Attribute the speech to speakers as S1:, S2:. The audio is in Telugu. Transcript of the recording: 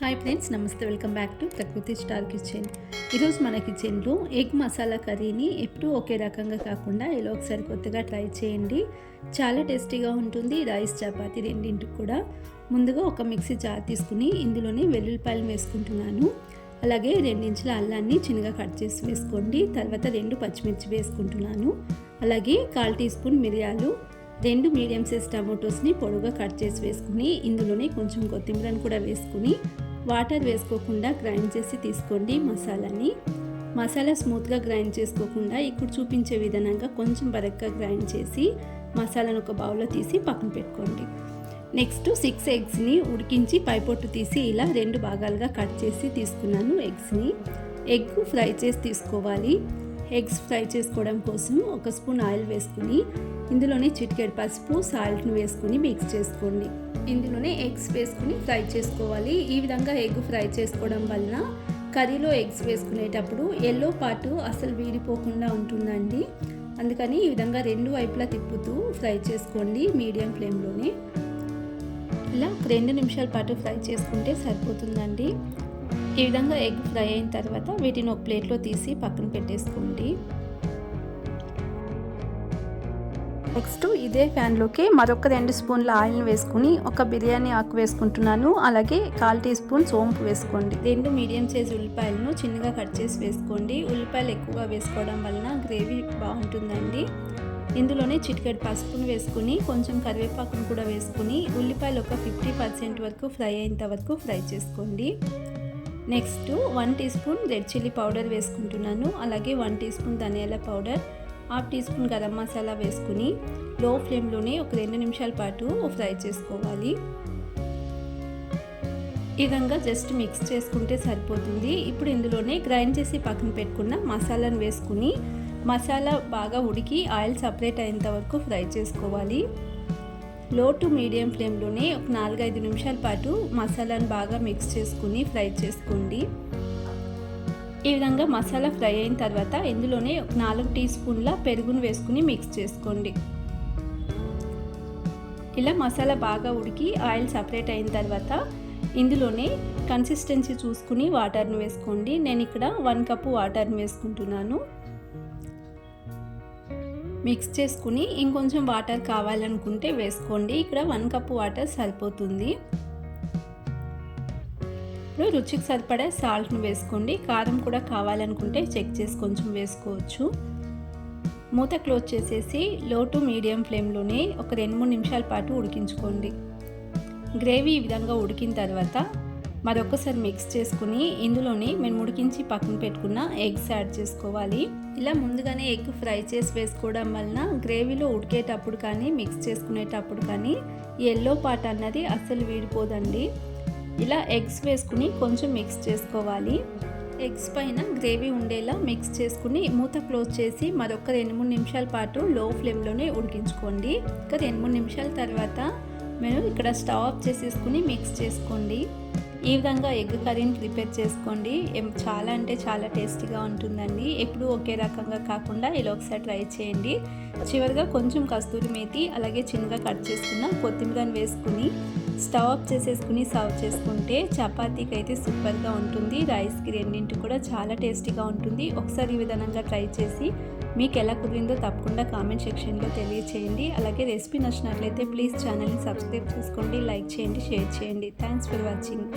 S1: హాయ్ ఫ్రెండ్స్, నమస్తే. వెల్కమ్ బ్యాక్ టు ప్రకృతి స్టార్ కిచెన్. ఈరోజు మన కిచెన్లో ఎగ్ మసాలా కర్రీని ఎప్పుడూ ఒకే రకంగా కాకుండా ఇలా ఒకసారి కొత్తగా ట్రై చేయండి. చాలా టేస్టీగా ఉంటుంది. రైస్ చపాతీ రెండింటికి కూడా. ముందుగా ఒక మిక్సీ జార్ తీసుకుని ఇందులోనే వెల్లుల్లిపాయలు వేసుకుంటున్నాను. అలాగే 2 ఇంచుల అల్లాన్ని చిన్నగా కట్ చేసి వేసుకోండి. తర్వాత 2 పచ్చిమిర్చి వేసుకుంటున్నాను. అలాగే 1/4 టీ స్పూన్ మిరియాలు, 2 మీడియం సైజ్ టమాటోస్ని పొడుగా కట్ చేసి వేసుకుని ఇందులోనే కొంచెం కొత్తిమీరని కూడా వేసుకుని వాటర్ వేసుకోకుండా గ్రైండ్ చేసి తీసుకోండి. మసాలా స్మూత్గా గ్రైండ్ చేసుకోకుండా ఇప్పుడు చూపించే విధానంగా కొంచెం బరగ్గా గ్రైండ్ చేసి మసాలాను ఒక బౌల్లో తీసి పక్కన పెట్టుకోండి. నెక్స్ట్ 6 ఎగ్స్ని ఉడికించి పైపొట్టు తీసి ఇలా 2 భాగాలుగా కట్ చేసి తీసుకున్నాను. ఎగ్ ఫ్రై చేసి తీసుకోవాలి. ఎగ్స్ ఫ్రై చేసుకోవడం కోసం 1 స్పూన్ ఆయిల్ వేసుకుని ఇందులోనే చిటికెడు పసుపు, సాల్ట్ను వేసుకుని మిక్స్ చేసుకోండి. ఇందులోనే ఎగ్స్ వేసుకుని ఫ్రై చేసుకోవాలి. ఈ విధంగా ఎగ్ ఫ్రై చేసుకోవడం వలన కర్రీలో ఎగ్స్ వేసుకునేటప్పుడు ఎల్లో పార్ట్ అసలు వీడిపోకుండా ఉంటుందండి. అందుకని ఈ విధంగా 2 వైపులా తిప్పుతూ ఫ్రై చేసుకోండి మీడియం ఫ్లేమ్లోనే. ఇలా 2 నిమిషాల పాటు ఫ్రై చేసుకుంటే సరిపోతుందండి. ఈ విధంగా ఎగ్ ఫ్రై అయిన తర్వాత వీటిని ఒక ప్లేట్లో తీసి పక్కన పెట్టేసుకోండి. నెక్స్ట్ ఇదే ప్యాన్లోకి మరొక 2 స్పూన్ల ఆయిల్ని వేసుకుని ఒక బిర్యానీ ఆకు వేసుకుంటున్నాను. అలాగే 1/4 టీ స్పూన్ సోంపు వేసుకోండి. 2 మీడియం సైజ్ ఉల్లిపాయలను చిన్నగా కట్ చేసి వేసుకోండి. ఉల్లిపాయలు ఎక్కువగా వేసుకోవడం వలన గ్రేవీ బాగుంటుందండి. ఇందులోనే చిటికెడు పసుపును వేసుకుని కొంచెం కరివేపాకును కూడా వేసుకుని ఉల్లిపాయలు ఒక 50% వరకు ఫ్రై అయ్యేంత వరకు ఫ్రై చేసుకోండి. Next 1 teaspoon red chilli powder వేసుకుంటున్నాను. అలాగే 1 టీ స్పూన్ ధనియాల powder, 1/2 teaspoon garam masala వేసుకుని లో ఫ్లేమ్లోనే ఒక 2 నిమిషాల పాటు ఫ్రై చేసుకోవాలి. ఈ విధంగా జస్ట్ మిక్స్ చేసుకుంటే సరిపోతుంది. ఇప్పుడు ఇందులోనే గ్రైండ్ చేసి పక్కన పెట్టుకున్న మసాలాను వేసుకుని మసాలా బాగా ఉడికి ఆయిల్ సపరేట్ అయ్యేంత వరకు ఫ్రై చేసుకోవాలి. లో టు మీడియం ఫ్లేమ్లోనే ఒక 4-5 నిమిషాల పాటు మసాలాను బాగా మిక్స్ చేసుకుని ఫ్రై చేసుకోండి. ఈ విధంగా మసాలా ఫ్రై అయిన తర్వాత ఇందులోనే ఒక 4 టీ స్పూన్ల పెరుగును వేసుకుని మిక్స్ చేసుకోండి. ఇలా మసాలా బాగా ఉడికి ఆయిల్ సపరేట్ అయిన తర్వాత ఇందులోనే కన్సిస్టెన్సీ చూసుకుని వాటర్ని వేసుకోండి. నేను ఇక్కడ 1 కప్పు వాటర్ని వేసుకుంటున్నాను. మిక్స్ చేసుకుని ఇంకొంచెం వాటర్ కావాలనుకుంటే వేసుకోండి. ఇక్కడ 1 కప్పు వాటర్ సరిపోతుంది. ఇప్పుడు రుచికి సరిపడే సాల్ట్ను వేసుకోండి. కారం కూడా కావాలనుకుంటే చెక్ చేసి కొంచెం వేసుకోవచ్చు. మూత క్లోజ్ చేసేసి లో టు మీడియం ఫ్లేమ్లోనే ఒక 2-3 నిమిషాల పాటు ఉడికించుకోండి. గ్రేవీ ఈ విధంగా ఉడికిన తర్వాత మరొకసారి మిక్స్ చేసుకుని ఇందులోనే మేము ఉడికించి పక్కన పెట్టుకున్న ఎగ్స్ యాడ్ చేసుకోవాలి. ఇలా ముందుగానే ఎగ్ ఫ్రై చేసి వేసుకోవడం వలన గ్రేవీలో ఉడికేటప్పుడు కానీ మిక్స్ చేసుకునేటప్పుడు కానీ ఎల్లో పార్ట్ అన్నది అస్సలు వీడిపోదండి. ఇలా ఎగ్స్ వేసుకుని కొంచెం మిక్స్ చేసుకోవాలి. ఎగ్స్ పైన గ్రేవీ ఉండేలా మిక్స్ చేసుకుని మూత క్లోజ్ చేసి మరొక 2-3 నిమిషాల పాటు లో ఫ్లేమ్లోనే ఉడికించుకోండి. ఇంకా 2-3 నిమిషాల తర్వాత మీరు ఇక్కడ స్టవ్ ఆఫ్ చేసేసుకుని మిక్స్ చేసుకోండి. ఈ విధంగా ఎగ్ కర్రీని ప్రిపేర్ చేసుకోండి. చాలా అంటే చాలా టేస్టీగా ఉంటుందండి. ఎప్పుడూ ఒకే రకంగా కాకుండా ఇలా ఒకసారి ట్రై చేయండి. చివరిగా కొంచెం కస్తూరి మేతి అలాగే చిన్నగా కట్ చేసుకున్న కొత్తిమీరని వేసుకుని స్టవ్ ఆఫ్ చేసేసుకుని సర్వ్ చేసుకుంటే చపాతీకి అయితే సూపర్గా ఉంటుంది. రైస్కి రెండింటికి కూడా చాలా టేస్టీగా ఉంటుంది. ఒకసారి ఈ విధంగా ట్రై చేసి మీకు ఎలా కుదిరిందో తప్పకుండా కామెంట్ సెక్షన్లో తెలియచేయండి. అలాగే రెసిపీ నచ్చినట్లయితే ప్లీజ్ ఛానల్ని సబ్స్క్రైబ్ చేసుకోండి, లైక్ చేయండి, షేర్ చేయండి. Thanks for watching.